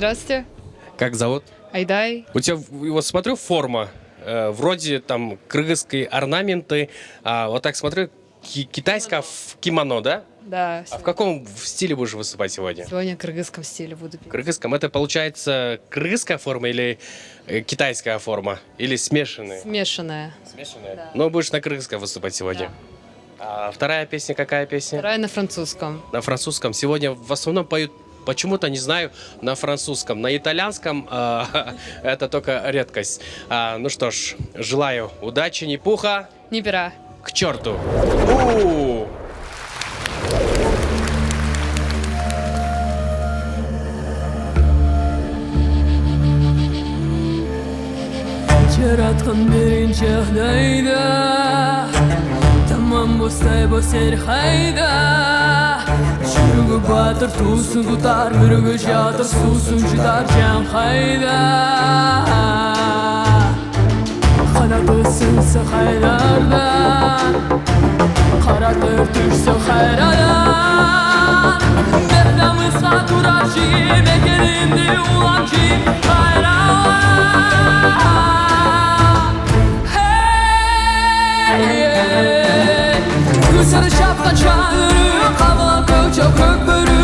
Здравствуйте. Как зовут? Айдай. У тебя, вот смотрю, форма, вроде там кыргызские орнаменты, вот так смотрю, китайское кимоно, да? Да, А в каком стиле будешь выступать сегодня? сегодня в кыргызском стиле буду В петь. кыргызском это получается кыргызская форма или китайская форма? Или смешанные? Смешанная. Смешанные? Да. Но будешь на кыргызском выступать сегодня. А вторая песня какая песня? Вторая на французском. На французском. Сегодня в основном поют, почему-то, не знаю, на французском. На итальянском это только редкость. Ну что ж, желаю удачи, ни пуха. Не пера. К черту. Жаратқан берген жағдайда тамам бостай бос ер қайда жүрегі батыр тусын тұтар үрігі жатыр сусын жұтар жан қайда қанаты сынсы қайдардан қаратып түсі қайрадан бір намысқа тұрар жиып екенінде улам жиып Күсірі шапқан шаңыры қабылан көкчау көк бөрі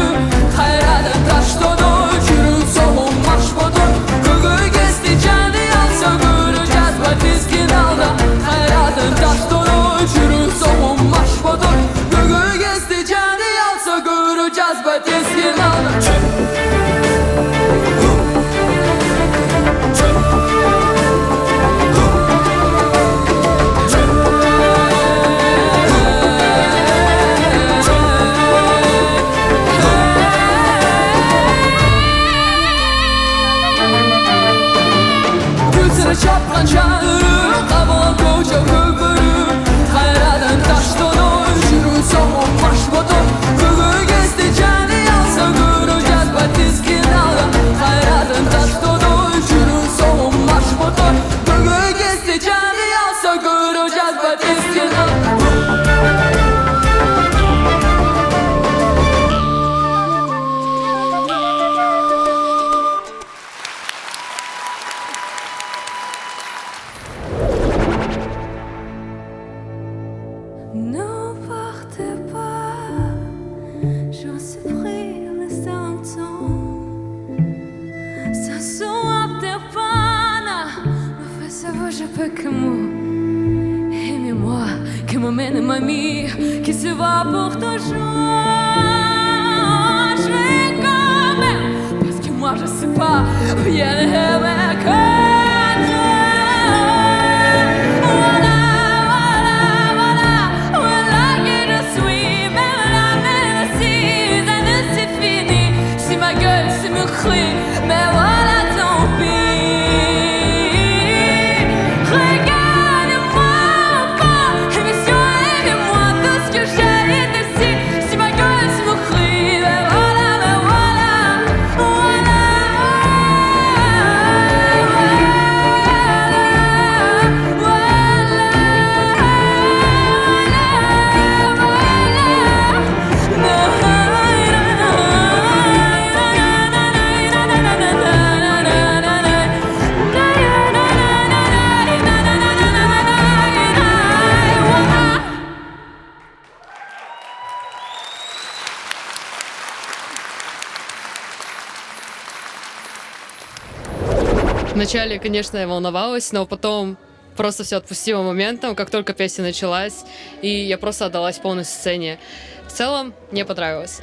қайрадан таш тоды жүру соғым маш боты көгі кесті жанды алса көрі жазба тезген алда қайрадан таш тоды жүру соғым маш боты көгі кесті жанды алса көрі жазба тезген алда Çapkan çağırı, kabalan koca köpürü Hayradan taş donu, jürü soğuk baş botu Kıgı gezdi canı yalsa göreceğiz batizkin alda Hayradan taş donu, jürü soğuk baş botu Kıgı gezdi canı yalsa göreceğiz batizkin alda Ne partez pas, j'en suis pris l'instant temps. Ça sonne des pannes, me fait savoir je peux que moi. Aimez-moi, que m'emmène mamie, qui se va pour toujours. Je vais quand même, parce que moi je sais pas, rien n'est que. Mais voilà tant pis Regarde-moi pas aimez-moi tout ce que j'ai ici Si ma gueule se me crie Mais voilà, Вначале, конечно, я волновалась, но потом просто все отпустила моментом, как только песня началась, и я просто отдалась полной сцене. В целом, мне понравилось.